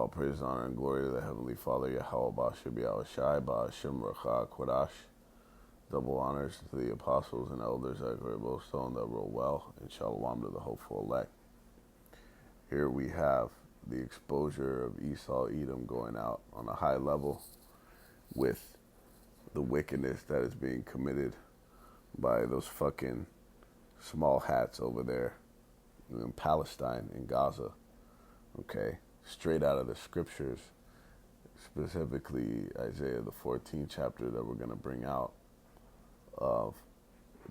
All praise, honor, and glory to the Heavenly Father, Yahweh Bashem Yahushai, Ba'ashem Racha Kodash. Double honors to the apostles and elders at Great Stone that roll well, and shalom to the hopeful elect. Here we have the exposure of Esau Edom going out on a high level with the wickedness that is being committed by those fucking small hats over there in Palestine, in Gaza. Okay, straight out of the scriptures, specifically Isaiah the 14th chapter that we're going to bring out, of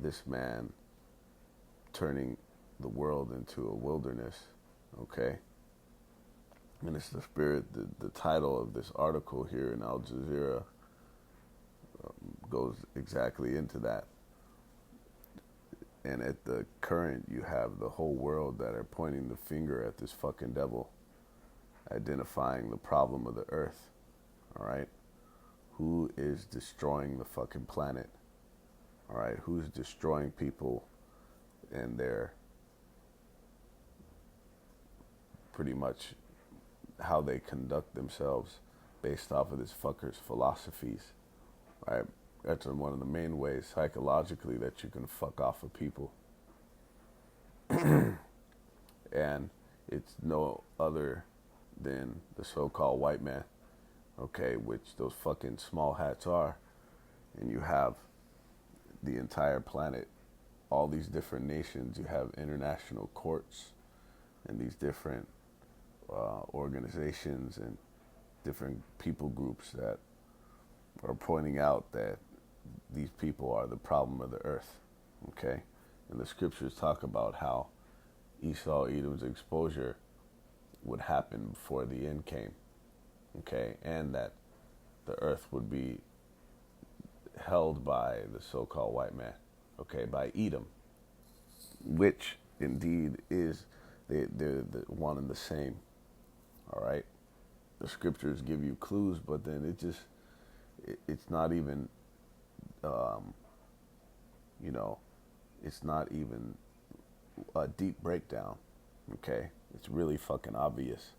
this man turning the world into a wilderness. Okay, and it's the spirit, the title of this article here in Al Jazeera goes exactly into that. And at the current, you have the whole world that are pointing the finger at this fucking devil, identifying the problem of the earth. All right, who is destroying the fucking planet? All right, who's destroying people and their pretty much how they conduct themselves based off of this fucker's philosophies. Right, that's one of the main ways psychologically that you can fuck off of people. And it's no other than the so-called white man, okay, which those fucking small hats are. And you have the entire planet, all these different nations, you have international courts and these different organizations and different people groups that are pointing out that these people are the problem of the earth, okay? And the scriptures talk about how Esau Edom's exposure would happen before the end came, okay? And that the earth would be held by the so-called white man, okay, by Edom, which indeed is they're the one and the same, all right? The scriptures give you clues, but then it's not even, it's not even a deep breakdown, okay? It's really fucking obvious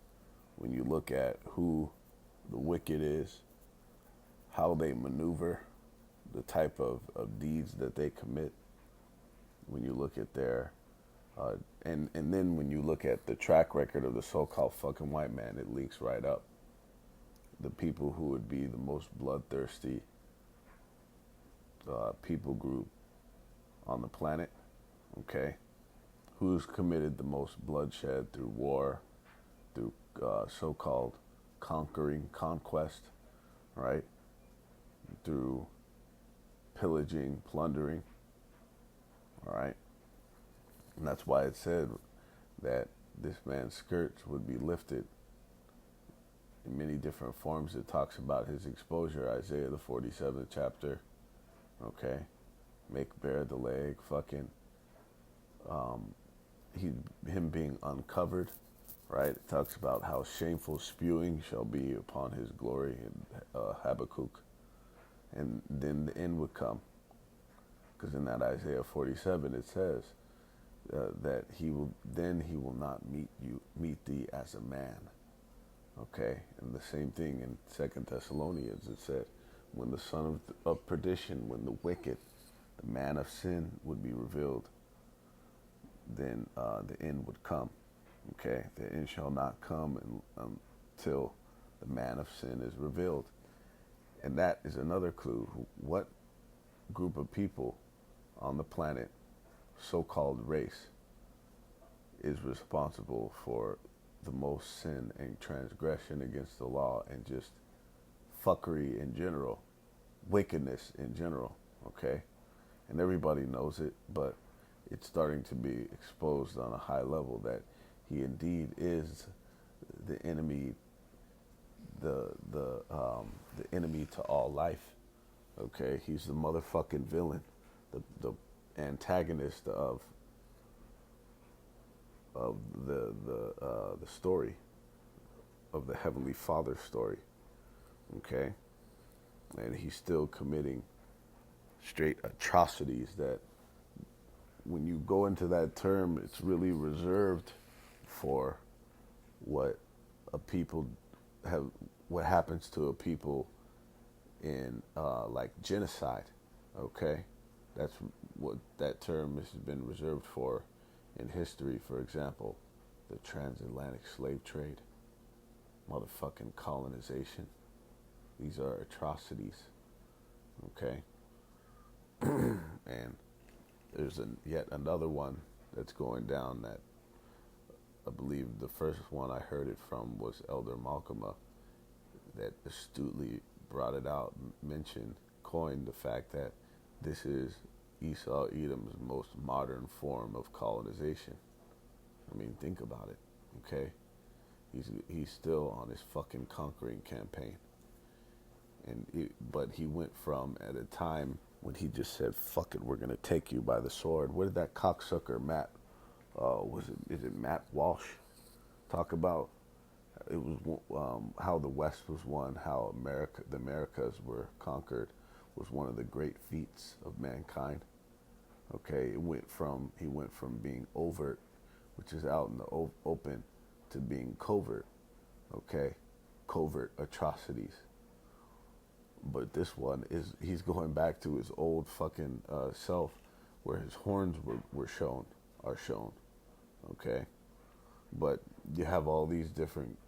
when you look at who the wicked is, how they maneuver, the type of deeds that they commit. When you look at their, and then when you look at the track record of the so-called fucking white man, it links right up. The people who would be the most bloodthirsty people group on the planet, okay? Who's committed the most bloodshed through war, through so-called conquest, right? Through pillaging, plundering, all right? And that's why it said that this man's skirts would be lifted in many different forms. It talks about his exposure, Isaiah the 47th chapter, okay? Make bare the leg, fucking, him being uncovered, right? It talks about how shameful spewing shall be upon his glory in Habakkuk. And then the end would come, because in that Isaiah 47 it says that he will not meet thee as a man, okay? And the same thing in 2 Thessalonians, it said, when the son of perdition, when the wicked, the man of sin would be revealed, then the end would come, okay? The end shall not come until the man of sin is revealed. And that is another clue. What group of people on the planet, so-called race, is responsible for the most sin and transgression against the law and just fuckery in general, wickedness in general, okay? And everybody knows it, but it's starting to be exposed on a high level that he indeed is the enemy, the enemy to all life, okay? He's the motherfucking villain, the antagonist of the story, of the Heavenly Father story, okay? And he's still committing straight atrocities that, when you go into that term, it's really reserved for what a people have what happens to a people in like genocide. Okay, that's what that term has been reserved for in history. For example, the transatlantic slave trade, motherfucking colonization. These are atrocities. Okay, and there's yet another one that's going down that I believe the first one I heard it from was Elder Malcolm that astutely brought it out, mentioned, coined the fact that this is Esau Edom's most modern form of colonization. I mean, think about it, okay? He's still on his fucking conquering campaign, but he went from at a time when he just said, "Fuck it, we're gonna take you by the sword." What did that cocksucker Matt? Is it Matt Walsh? Talk about it was how the West was won, how the Americas were conquered, was one of the great feats of mankind. Okay, he went from being overt, which is out in the open, to being covert. Okay, covert atrocities. But this one he's going back to his old fucking self, where his horns are shown. Okay, but you have all these different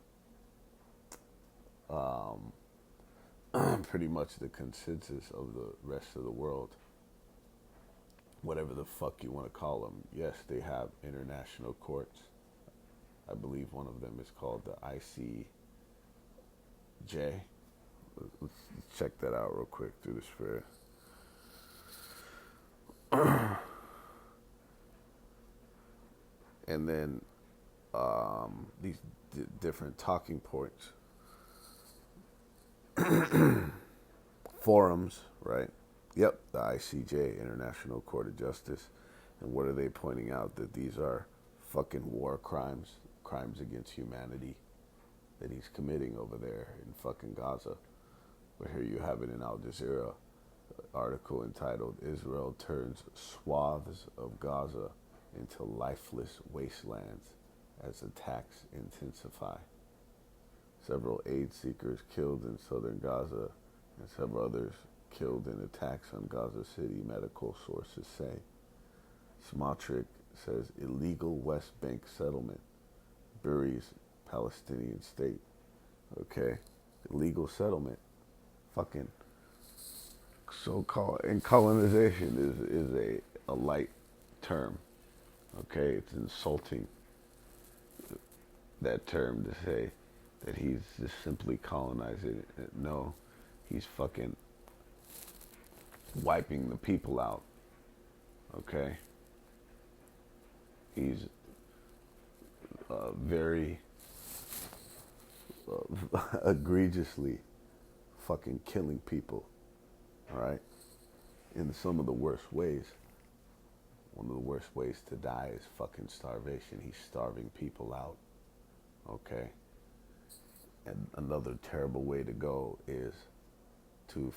pretty much the consensus of the rest of the world, whatever the fuck you want to call them. Yes, they have international courts. I believe one of them is called the ICJ. Let's check that out real quick through the spirit. And then these different talking points, forums, right? Yep, the ICJ, International Court of Justice. And what are they pointing out? That these are fucking war crimes, crimes against humanity that he's committing over there in fucking Gaza. But here you have it in Al Jazeera, article entitled "Israel Turns Swaths of Gaza into Lifeless Wastelands as Attacks Intensify. Several aid seekers killed in southern Gaza and several others killed in attacks on Gaza City, medical sources say. Smotrich says illegal West Bank settlement buries Palestinian state. Okay, illegal settlement. Fucking so-called, and colonization is a light term. Okay, it's insulting, that term, to say that he's just simply colonizing it. No, he's fucking wiping the people out. Okay, he's very egregiously fucking killing people. All right, in some of the worst ways. One of the worst ways to die is fucking starvation. He's starving people out. Okay. And another terrible way to go is to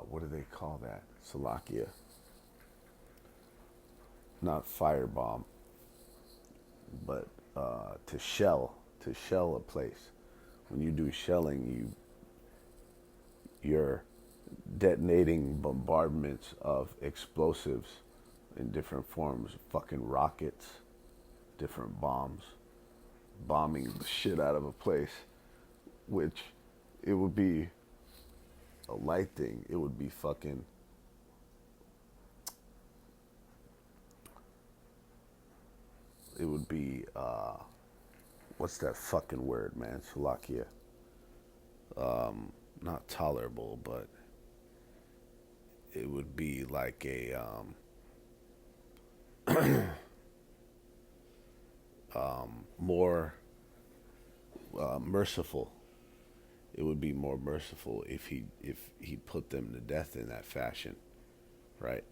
what do they call that? Salakia. Not firebomb, but to shell a place. When you do shelling, you're detonating bombardments of explosives in different forms, fucking rockets, different bombs, bombing the shit out of a place, which it would be a light thing. It would be fucking, it would be, what's that fucking word, man? Salakia. Not tolerable, but it would be like a, more merciful. It would be more merciful if he put them to death in that fashion, right?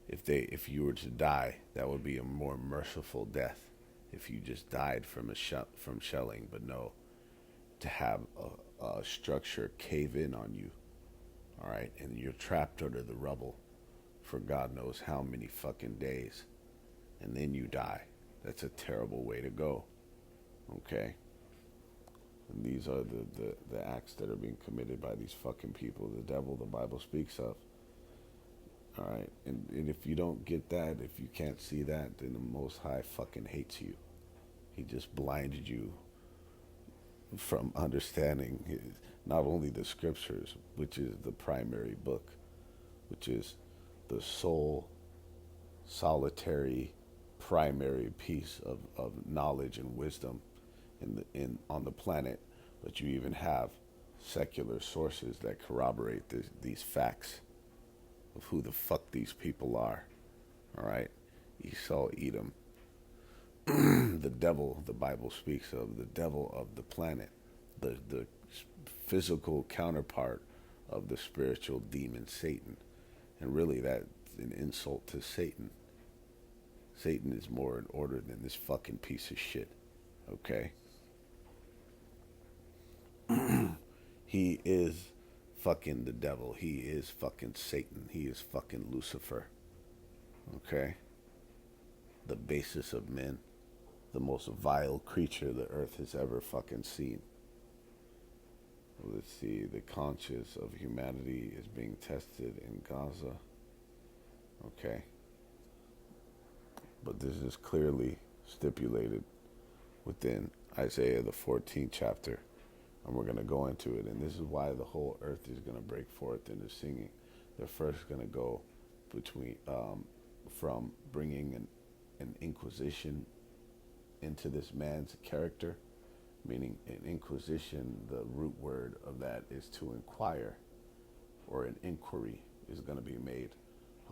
If you were to die, that would be a more merciful death. If you just died from from shelling, but no, to have a structure cave in on you, all right, and you're trapped under the rubble for God knows how many fucking days, and then you die. That's a terrible way to go. Okay. And these are the acts that are being committed by these fucking people, the devil the Bible speaks of. All right. And if you don't get that, if you can't see that, then the Most High fucking hates you. He just blinded you from understanding not only the scriptures, which is the primary book, which is the sole, solitary, primary piece of knowledge and wisdom on the planet, but you even have secular sources that corroborate these facts of who the fuck these people are. All right, Esau, Edom, the devil. The Bible speaks of the devil of the planet, the physical counterpart of the spiritual demon Satan, and really that's an insult to Satan. Satan is more in order than this fucking piece of shit. Okay. He is fucking the devil. He is fucking Satan. He is fucking Lucifer. Okay? The basis of men. The most vile creature the earth has ever fucking seen. Let's see. The conscience of humanity is being tested in Gaza. Okay? But this is clearly stipulated within Isaiah, the 14th chapter. And we're going to go into it. And this is why the whole earth is going to break forth into singing. They're first going to go from bringing an inquisition into this man's character, meaning an inquisition, the root word of that is to inquire, or an inquiry is going to be made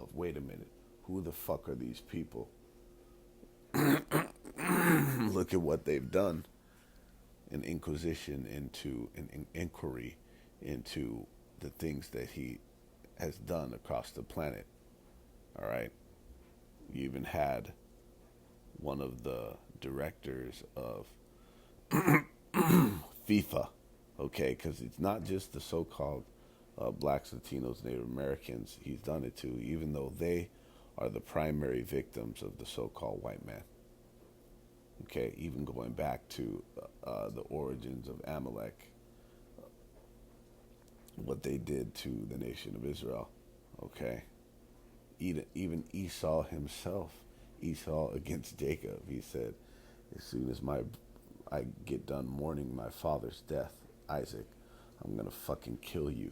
of, wait a minute, who the fuck are these people? Look at what they've done. An inquisition into an inquiry into the things that he has done across the planet. All right. You even had one of the directors of FIFA, okay, because it's not just the so-called blacks, Latinos, Native Americans. He's done it to, even though they are the primary victims of the so-called white man. Okay, even going back to the origins of Amalek, what they did to the nation of Israel. Okay, even Esau himself, Esau against Jacob, he said, as soon as I get done mourning my father's death, Isaac, I'm gonna fucking kill you.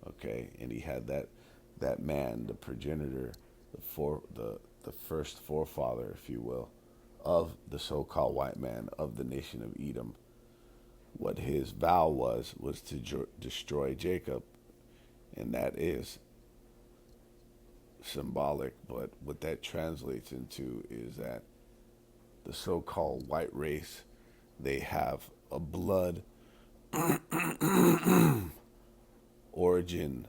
Okay, and he had that man, the progenitor, the first forefather, if you will, of the so-called white man of the nation of Edom. What his vow was to destroy Jacob, and that is symbolic, but what that translates into is that the so-called white race, they have a blood origin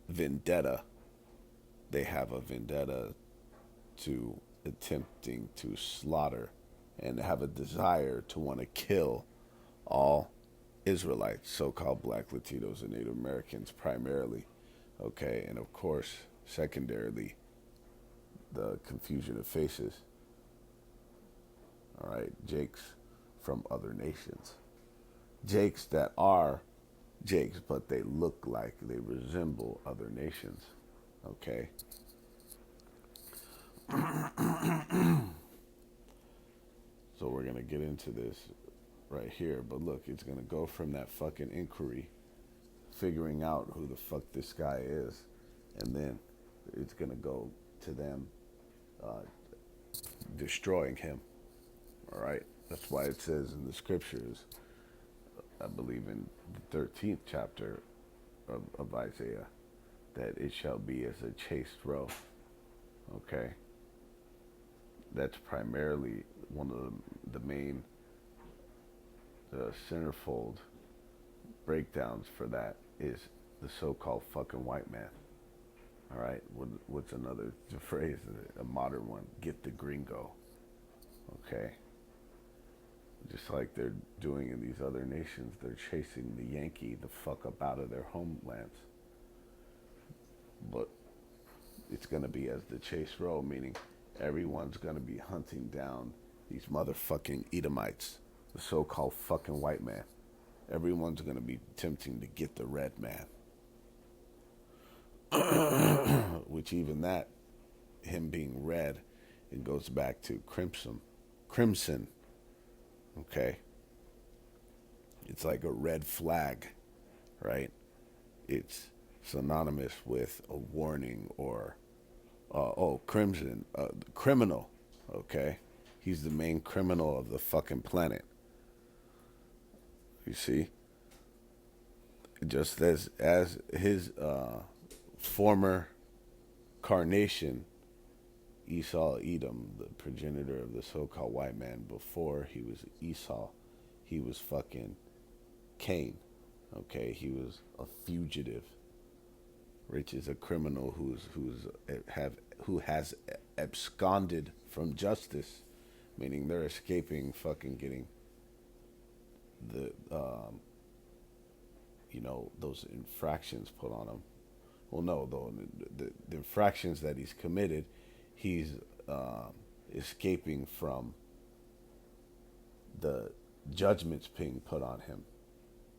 vendetta. They have a vendetta to attempting to slaughter and have a desire to want to kill all Israelites, so-called black, Latinos, and Native Americans primarily. Okay, and of course, secondarily, the confusion of faces. All right, Jakes from other nations. Jakes that are Jakes, but they look like, they resemble other nations. Okay? So we're going to get into this right here. But look, it's going to go from that fucking inquiry, figuring out who the fuck this guy is, and then it's going to go to them destroying him. All right? That's why it says in the scriptures, I believe in the 13th chapter of Isaiah, that it shall be as a chaste roe. Okay? That's primarily one of the main centerfold breakdowns for that is the so-called fucking white man. All right? What's another phrase, a modern one? Get the gringo. Okay? Just like they're doing in these other nations, they're chasing the Yankee the fuck up out of their homelands. But it's going to be as the chase row, meaning everyone's going to be hunting down these motherfucking Edomites, the so-called fucking white man. Everyone's going to be attempting to get the red man, which even that, him being red, it goes back to crimson, okay? It's like a red flag, right? It's synonymous with a warning or, crimson, criminal, okay? He's the main criminal of the fucking planet. You see? Just as his former carnation, Esau Edom, the progenitor of the so-called white man, before he was Esau, he was fucking Cain. Okay, he was a fugitive. Rich is a criminal who has absconded from justice, meaning they're escaping fucking getting the those infractions put on him. Well, no, though the infractions that he's committed, he's escaping from the judgments being put on him.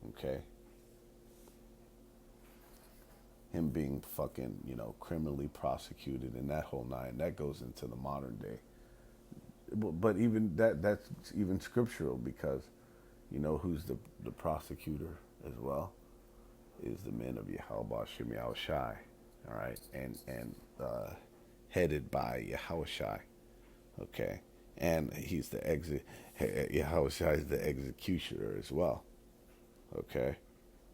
Okay, him being fucking criminally prosecuted and that whole nine that goes into the modern day. But even that's even scriptural because who's the prosecutor as well is the men of Yahweh Shem Yahushai, all right, and headed by Yahushai, okay, and he's the Yahushai is the executioner as well, okay,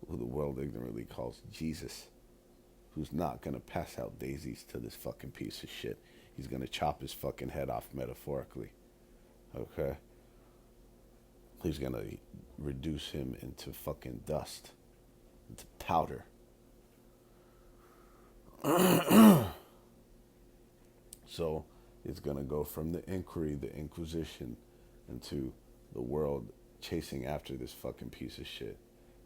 who the world ignorantly calls Jesus, who's not gonna pass out daisies to this fucking piece of shit. He's gonna chop his fucking head off metaphorically, okay. He's gonna reduce him into fucking dust, into powder. So it's gonna go from the inquiry, the Inquisition, into the world chasing after this fucking piece of shit.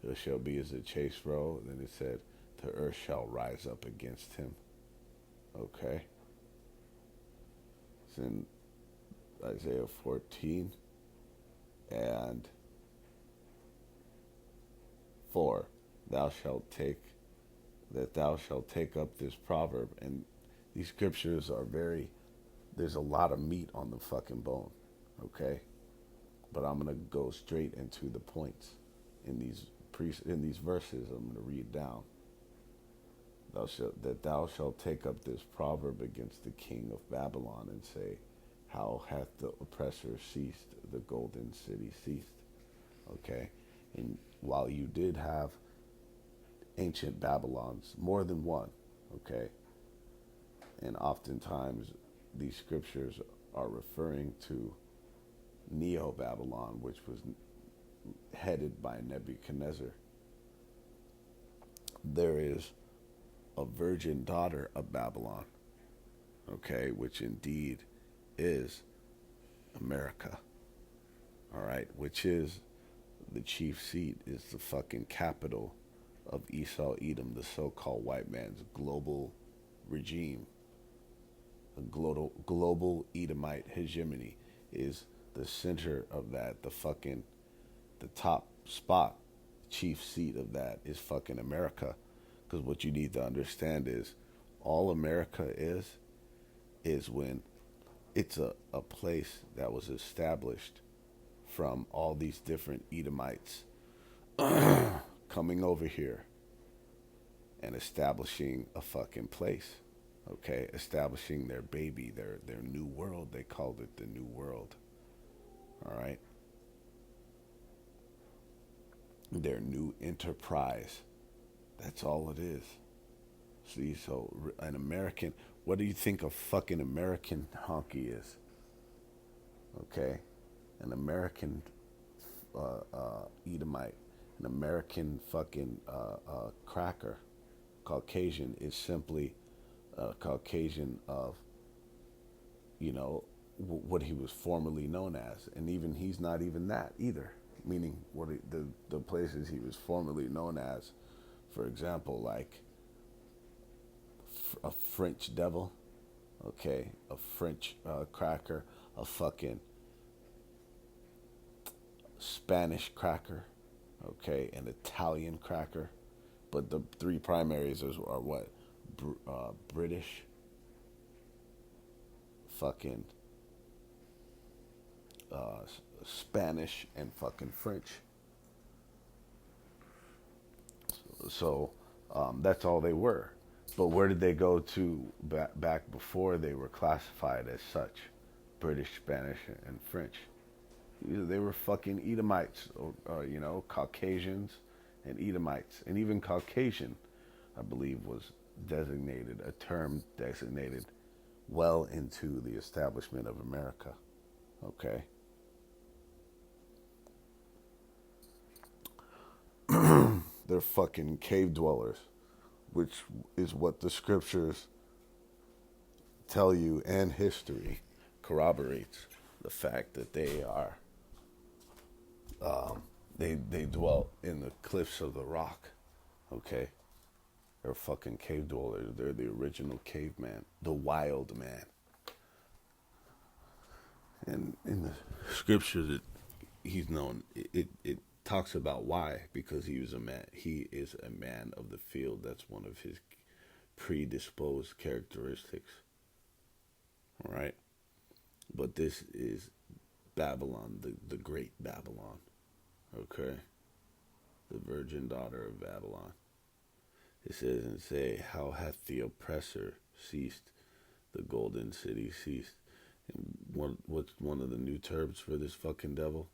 It shall be as a chase row. Then it said, the earth shall rise up against him. Okay. It's in Isaiah 14 and 4. Thou shalt take up this proverb. And these scriptures are there's a lot of meat on the fucking bone. Okay. But I'm going to go straight into the points in these verses. I'm going to read down. Thou shalt take up this proverb against the king of Babylon and say, how hath the oppressor ceased, the golden city ceased. Okay. And while you did have ancient Babylons, more than one, okay, and oftentimes these scriptures are referring to Neo-Babylon, which was headed by Nebuchadnezzar. There is a virgin daughter of Babylon, okay, which indeed is America, all right, which is the chief seat, is the fucking capital of Esau Edom, the so-called white man's global regime. The global Edomite hegemony is the center of that. The top spot, chief seat of that is fucking America. Because what you need to understand is all America is when it's a place that was established from all these different Edomites coming over here and establishing a fucking place, okay? Establishing their baby, their new world. They called it the New World, all right? Their new enterprise. That's all it is. See, so an American, what do you think a fucking American honky is? Okay? An American Edomite, an American fucking cracker, Caucasian is simply a Caucasian of, what he was formerly known as. And even he's not even that either. Meaning the places he was formerly known as, for example, like a French devil, okay, a French cracker, a fucking Spanish cracker, okay, an Italian cracker. But the three primaries are what? British, fucking Spanish, and fucking French. So that's all they were. But where did they go to back before they were classified as such? British, Spanish, and French. They were fucking Edomites, or Caucasians and Edomites. And even Caucasian, I believe, was designated, a term designated well into the establishment of America. Okay? They're fucking cave dwellers, which is what the scriptures tell you, and history corroborates the fact that they are they dwell in the cliffs of the rock. Okay? They're fucking cave dwellers. They're the original caveman, the wild man. And in the scriptures, he's known. It talks about why, because he was a man. He is a man of the field. That's one of his predisposed characteristics. All right, but this is Babylon, the great Babylon. Okay, the virgin daughter of Babylon. It says, and say, how hath the oppressor ceased? The golden city ceased. And what's one of the new terms for this fucking devil?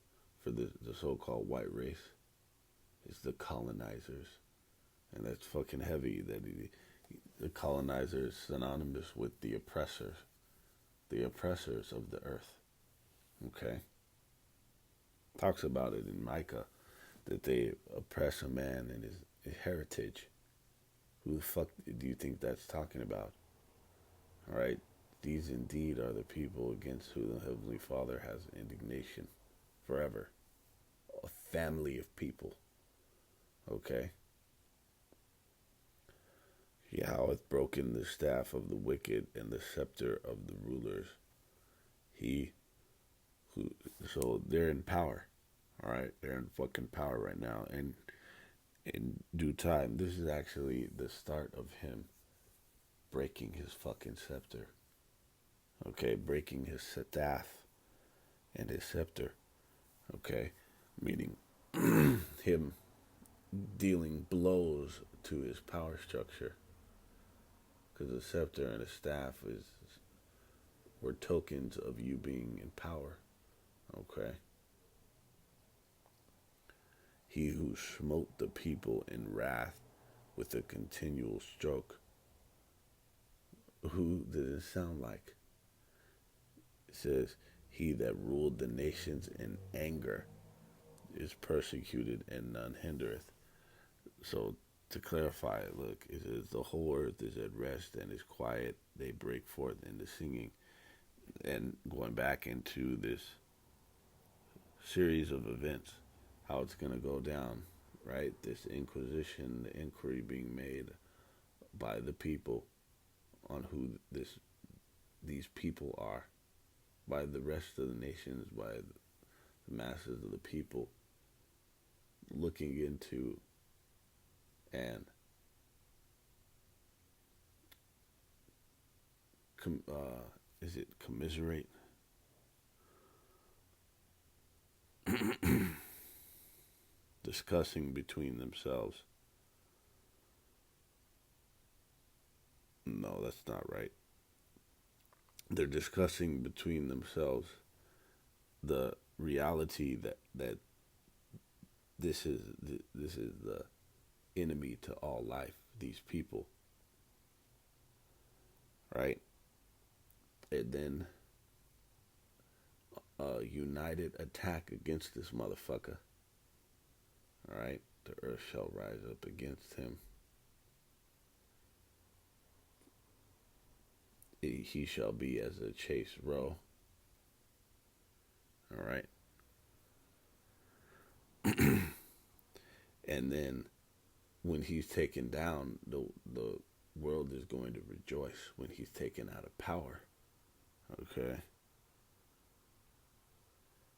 For the so-called white race? Is the colonizers. And that's fucking heavy. The colonizer is synonymous with the oppressors. The oppressors of the earth. Okay? Talks about it in Micah, that they oppress a man and his heritage. Who the fuck do you think that's talking about? All right? These indeed are the people against whom the Heavenly Father has indignation forever. A family of people. Okay? He hath broken the staff of the wicked and the scepter of the rulers. So they're in power. All right? They're in fucking power right now. And in due time, this is actually the start of him breaking his fucking scepter. Okay? Breaking his staff and his scepter. Okay? Meaning him dealing blows to his power structure. Because a scepter and a staff were tokens of you being in power. Okay? He who smote the people in wrath with a continual stroke. Who does it sound like? It says, he that ruled the nations in anger is persecuted and none hindereth. So to clarify, look, it says the whole earth is at rest and is quiet. They break forth into singing. And going back into this series of events, how it's going to go down, right? This inquisition, the inquiry being made by the people on who these people are, by the rest of the nations, by the masses of the people, looking into and is it commiserate? Discussing between themselves. No, that's not right. They're discussing between themselves the reality that this is the enemy to all life. These people, right? And then a united attack against this motherfucker. All right, the earth shall rise up against him. He shall be as a chased roe. All right. And then when he's taken down, the world is going to rejoice when he's taken out of power. Okay.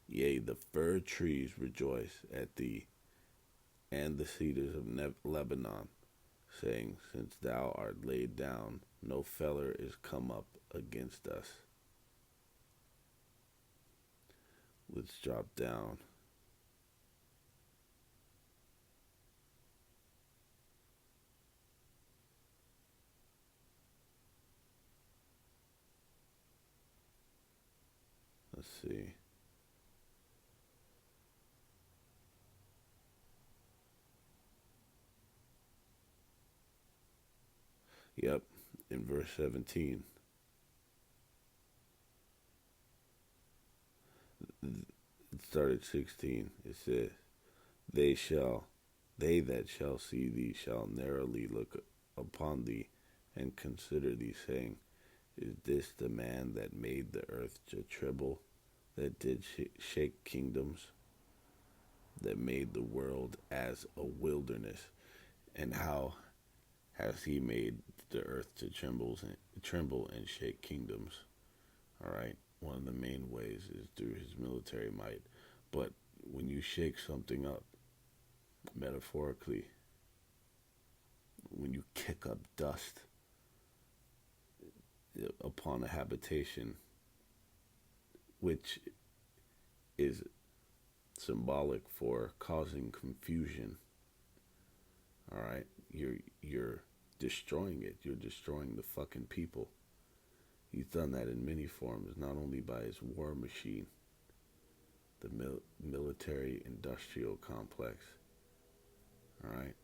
Yea, the fir trees rejoice at thee, and the cedars of Lebanon, saying, Since thou art laid down, no feller is come up against us. Let's drop down. Let's see. Yep, in verse 17. It started 16. It says, They shall, they that shall see thee shall narrowly look upon thee and consider thee, saying, Is this the man that made the earth to tremble, that did shake kingdoms, that made the world as a wilderness? And how has he made the earth to tremble and shake kingdoms? All right. One of the main ways is through his military might. But when you shake something up, metaphorically, when you kick up dust upon a habitation, which is symbolic for causing confusion, all right, you're destroying it. You're destroying the fucking people. He's done that in many forms, not only by his war machine, the military industrial complex, all right,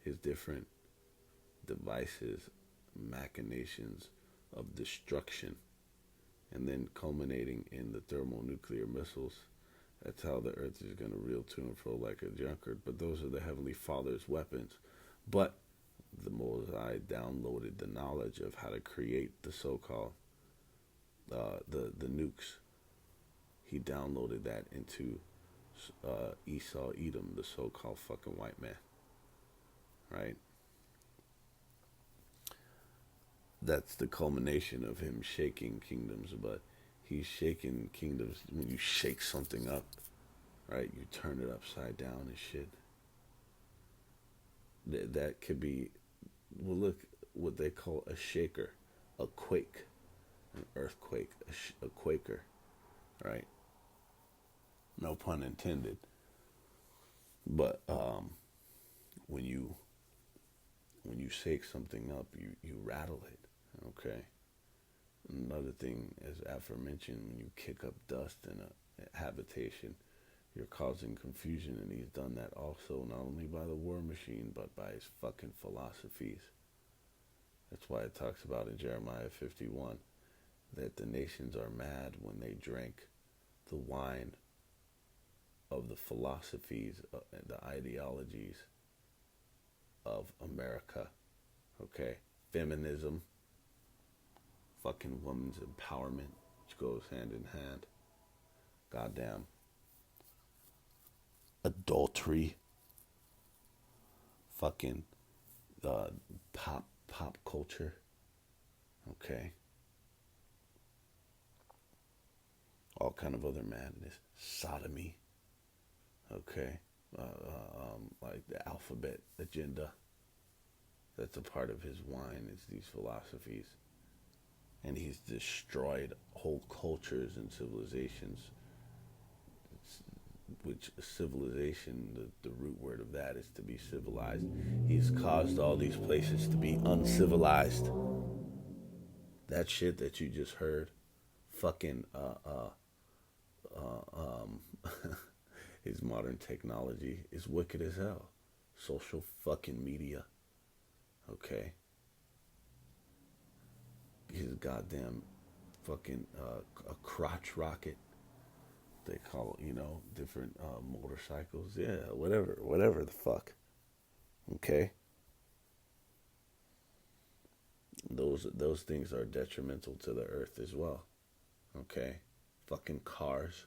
his different devices, machinations of destruction, and then culminating in the thermonuclear missiles. That's how the earth is going to reel to and fro like a drunkard. But those are the Heavenly Father's weapons. But the Mosai downloaded the knowledge of how to create the so-called the nukes. He downloaded that into Esau Edom, the so-called fucking white man, right? That's the culmination of him shaking kingdoms. But he's shaking kingdoms when you shake something up, right? You turn it upside down and shit. That could be, well, look, what they call a shaker, a quake, an earthquake, a quaker, right? No pun intended. But when you shake something up, you rattle it. Okay. Another thing, as aforementioned, when you kick up dust in a habitation, you're causing confusion, and he's done that also not only by the war machine but by his fucking philosophies. That's why it talks about in Jeremiah 51 that the nations are mad when they drink the wine of the philosophies and the ideologies of America. Okay? Feminism, fucking women's empowerment, which goes hand in hand. Goddamn. Adultery. Fucking pop culture. Okay? All kind of other madness. Sodomy. Okay? Like the alphabet agenda. That's a part of his wine, is these philosophies. And he's destroyed whole cultures and civilizations, which civilization, the root word of that is to be civilized. He's caused all these places to be uncivilized. That shit that you just heard, fucking, his modern technology is wicked as hell. Social fucking media, okay? His goddamn fucking a crotch rocket. They call it, different motorcycles. Yeah, whatever the fuck. Okay, those things are detrimental to the earth as well. Okay, fucking cars.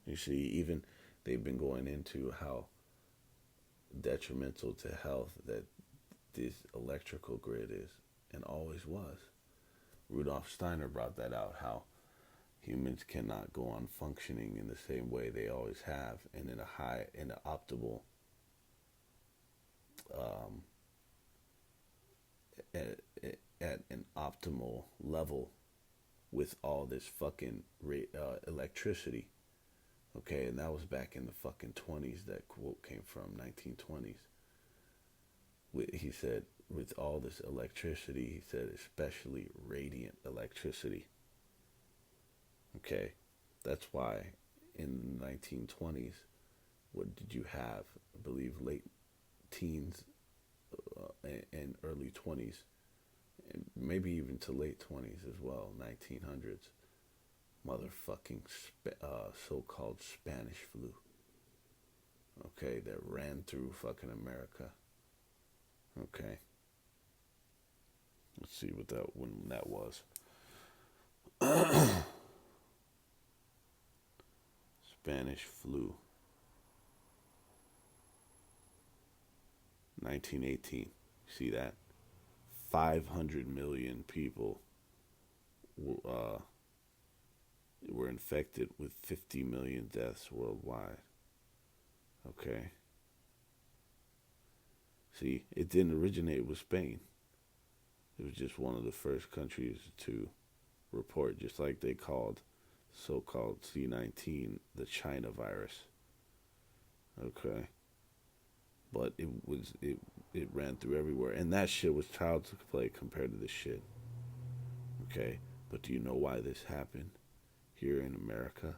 You see, even they've been going into how detrimental to health that this electrical grid is and always was. Rudolf Steiner brought that out, how Humans cannot go on functioning in the same way they always have, and in an optimal, um, at, at an optimal level with all this fucking electricity. Okay, and that was back in the fucking 20s. That quote came from 1920s. He said, with all this electricity, he said, especially radiant electricity. Okay, that's why in the 1920s, what did you have? I believe late teens and early 20s, and maybe even to late 20s as well, 1900s. Motherfucking so-called Spanish flu. Okay, that ran through fucking America. Okay, let's see what that when that was. Spanish flu, 1918. See that? 500 million people uh, were infected with 50 million deaths worldwide. Okay. See, it didn't originate with Spain. It was just one of the first countries to report, just like they called so-called C-19 the China virus. Okay. But it ran through everywhere, and that shit was child's play compared to this shit. Okay. But do you know why this happened here in America?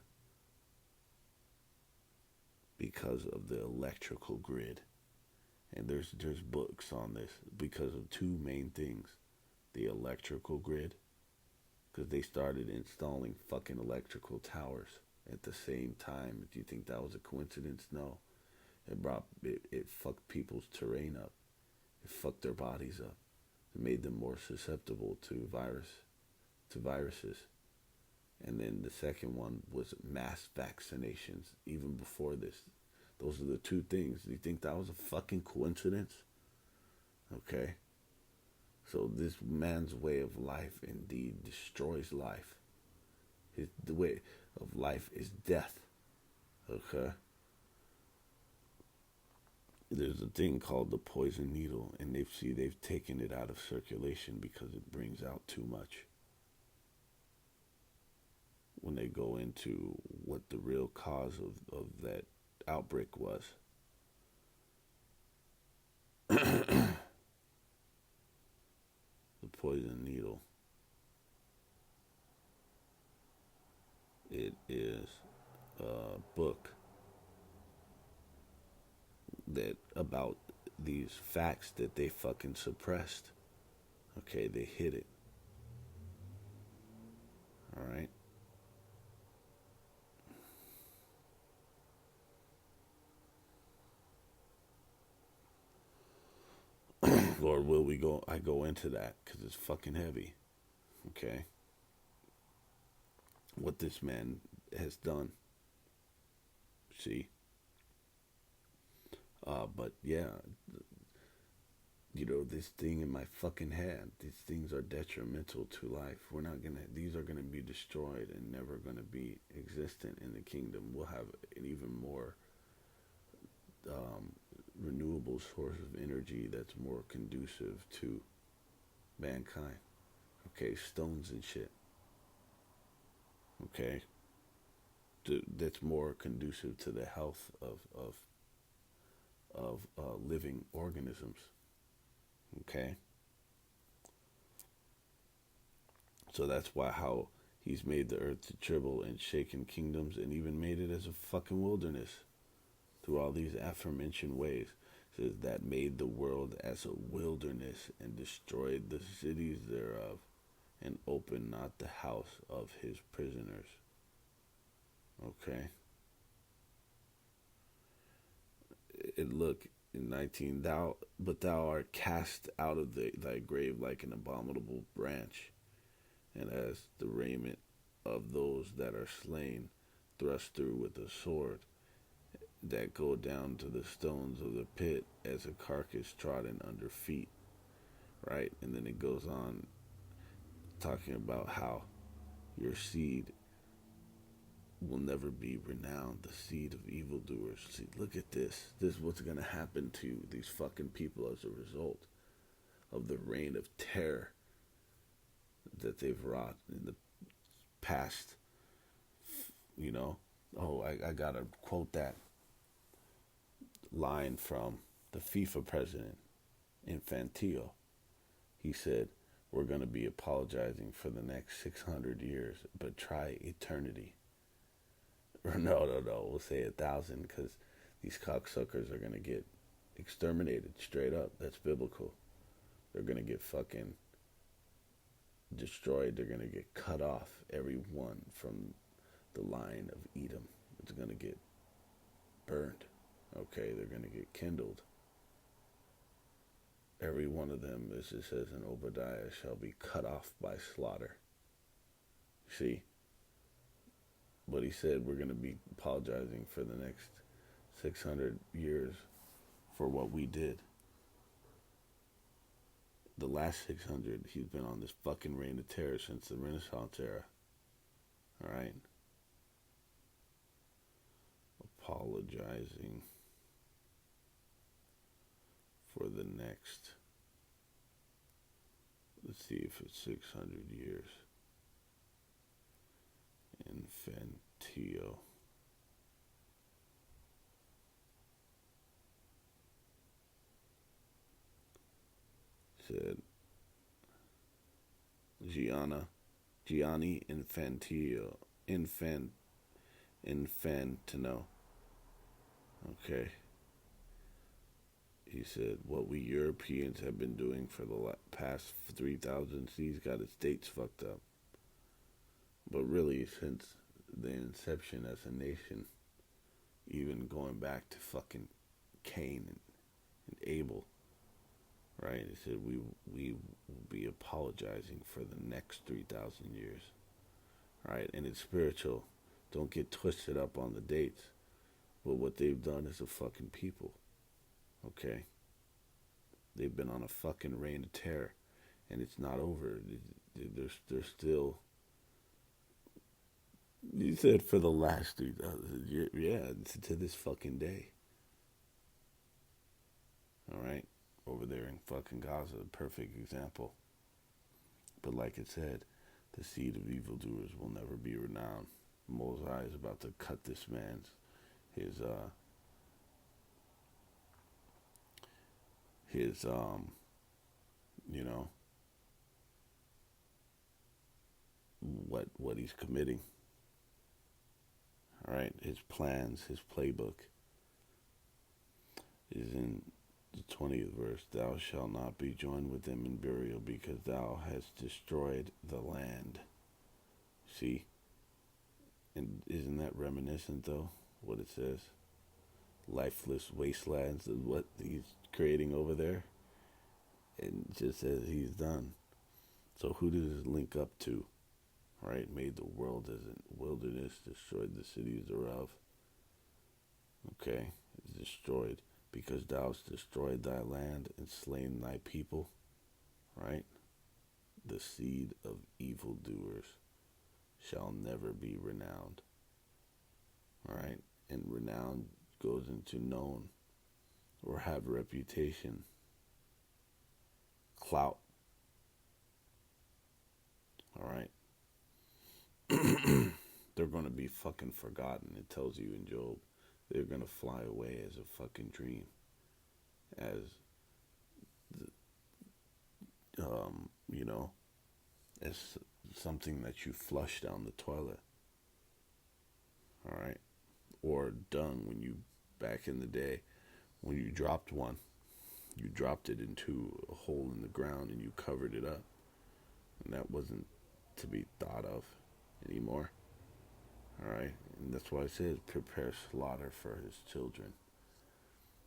Because of the electrical grid. And there's books on this because of two main things: the electrical grid, because they started installing fucking electrical towers at the same time. Do you think that was a coincidence? No. It fucked people's terrain up. It fucked their bodies up. It made them more susceptible to viruses. And then the second one was mass vaccinations. Even before this, those are the two things. Do you think that was a fucking coincidence? Okay. So this man's way of life indeed destroys life. The way of life is death. Okay. There's a thing called the poison needle, and they've taken it out of circulation because it brings out too much. When they go into what the real cause of that outbreak was. The poison needle. It is a book that about these facts that they fucking suppressed. Okay, they hid it. All right. Lord, will we go? I go into that because it's fucking heavy. Okay. What this man has done. See? But yeah, this thing in my fucking head, these things are detrimental to life. These are gonna be destroyed and never gonna be existent in the kingdom. We'll have an even more renewable source of energy that's more conducive to mankind. Okay, stones and shit. Okay, that's more conducive to the health of living organisms. Okay, so that's why how he's made the earth to tremble and shaken kingdoms, and even made it as a fucking wilderness through all these aforementioned ways. It says that made the world as a wilderness and destroyed the cities thereof, and opened not the house of his prisoners. Okay. It look in 19 thou art cast out of thy grave like an abominable branch, and as the raiment of those that are slain, thrust through with a sword, that go down to the stones of the pit as a carcass trodden under feet. Right? And then it goes on talking about how your seed will never be renowned. The seed of evildoers. See, look at this. This is what's going to happen to these fucking people as a result of the reign of terror that they've wrought in the past. You know, oh, I gotta quote that line from the FIFA president, Infantino. He said, we're going to be apologizing for the next 600 years, but try eternity. Or no, we'll say 1,000, because these cocksuckers are going to get exterminated straight up. That's biblical. They're going to get fucking destroyed. They're going to get cut off. Everyone from the line of Edom is going to get burned. Okay, they're going to get kindled. Every one of them, as it says in Obadiah, shall be cut off by slaughter. See? But he said we're going to be apologizing for the next 600 years for what we did. The last 600, he's been on this fucking reign of terror since the Renaissance era. Alright? Apologizing for the next, let's see if it's 600 years. Infantio. Said Gianni Infantino. Okay. He said, what we Europeans have been doing for the past 3,000, he's got his dates fucked up. But really, since the inception as a nation, even going back to fucking Cain and Abel, right? He said, we will be apologizing for the next 3,000 years, right? And it's spiritual. Don't get twisted up on the dates. But what they've done as a fucking people, okay? They've been on a fucking reign of terror, and it's not over. They're still. You said for the last 3,000 years, yeah, to this fucking day. All right, over there in fucking Gaza, a perfect example. But like it said, the seed of evildoers will never be renowned. Mosai is about to cut this man's his you know, what he's committing. All right, his plans, his playbook is in the 20th verse. Thou shalt not be joined with them in burial, because thou hast destroyed the land. See? And isn't that reminiscent, though, what it says? Lifeless wastelands is what he's creating over there. And just as he's done. So who does it link up to? Right? Made the world as a wilderness, destroyed the cities thereof. Okay? It's destroyed. Because thou hast destroyed thy land and slain thy people. Right? The seed of evildoers shall never be renowned. All right? And renowned goes into known or have reputation, clout. All right? They're going to be fucking forgotten. It tells you in Job, they're going to fly away as a fucking dream, as you know, as something that you flush down the toilet. All right? Or dung, when you, back in the day, when you dropped one, you dropped it into a hole in the ground and you covered it up. And that wasn't to be thought of anymore. All right? And that's why it says, prepare slaughter for his children.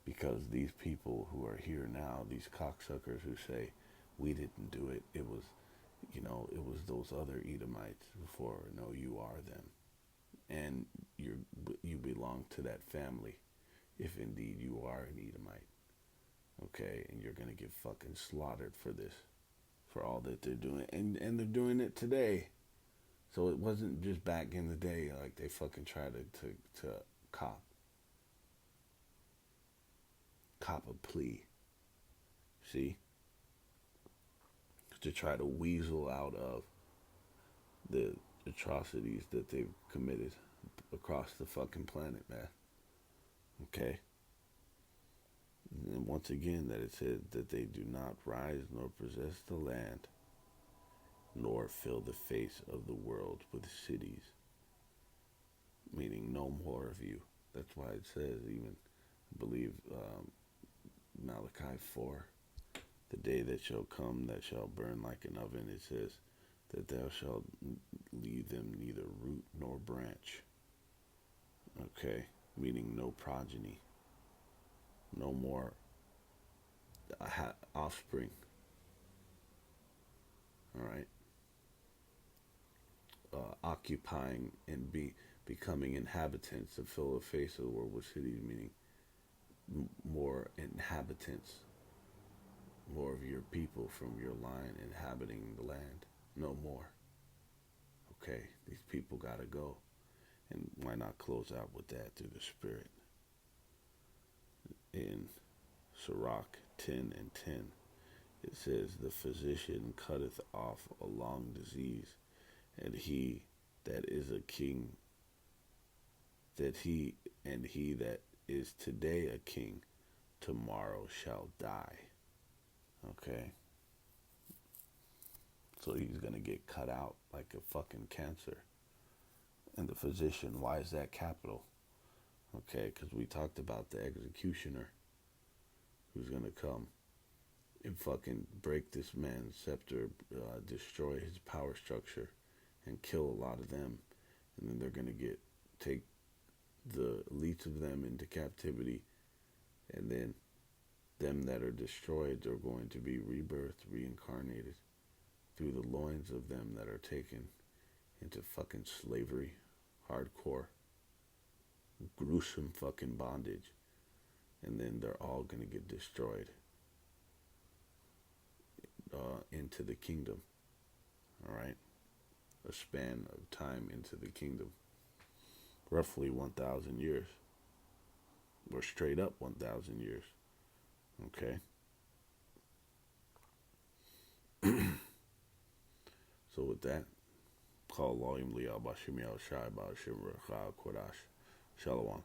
Because these people who are here now, these cocksuckers who say, we didn't do it, it was, you know, it was those other Edomites before. No, you are them. And you belong to that family, if indeed you are an Edomite. Okay, and you're going to get fucking slaughtered for this, for all that they're doing. And they're doing it today. So it wasn't just back in the day like they fucking tried to cop cop a plea. See, to try to weasel out of the atrocities that they've committed across the fucking planet, man. Okay. And once again, that it said that they do not rise nor possess the land, nor fill the face of the world with cities, meaning no more of you. That's why it says, even, I believe, Malachi 4, the day that shall come that shall burn like an oven, it says that thou shalt leave them neither root nor branch. Okay, meaning no progeny, no more offspring. All right, occupying and becoming inhabitants to fill the face of the world with cities, meaning more inhabitants, more of your people from your line inhabiting the land. No more. Okay, these people gotta go. And why not close out with that through the Spirit? In Sirach 10 and 10, it says, the physician cutteth off a long disease, and he that is a king, he that is today a king, tomorrow shall die. Okay? So he's going to get cut out like a fucking cancer. And the physician, why is that capital? Okay, because we talked about the executioner who's going to come and fucking break this man's scepter, destroy his power structure, and kill a lot of them. And then they're going to take the elites of them into captivity, and then them that are destroyed are going to be rebirthed, reincarnated through the loins of them that are taken into fucking slavery, hardcore, gruesome fucking bondage, and then they're all going to get destroyed into the kingdom. All right, a span of time into the kingdom, roughly 1,000 years, or straight up 1,000 years. Okay. So with that, call Lohim Lial Bashim Yal Shai Bashim Rachal Kodash. Shalom.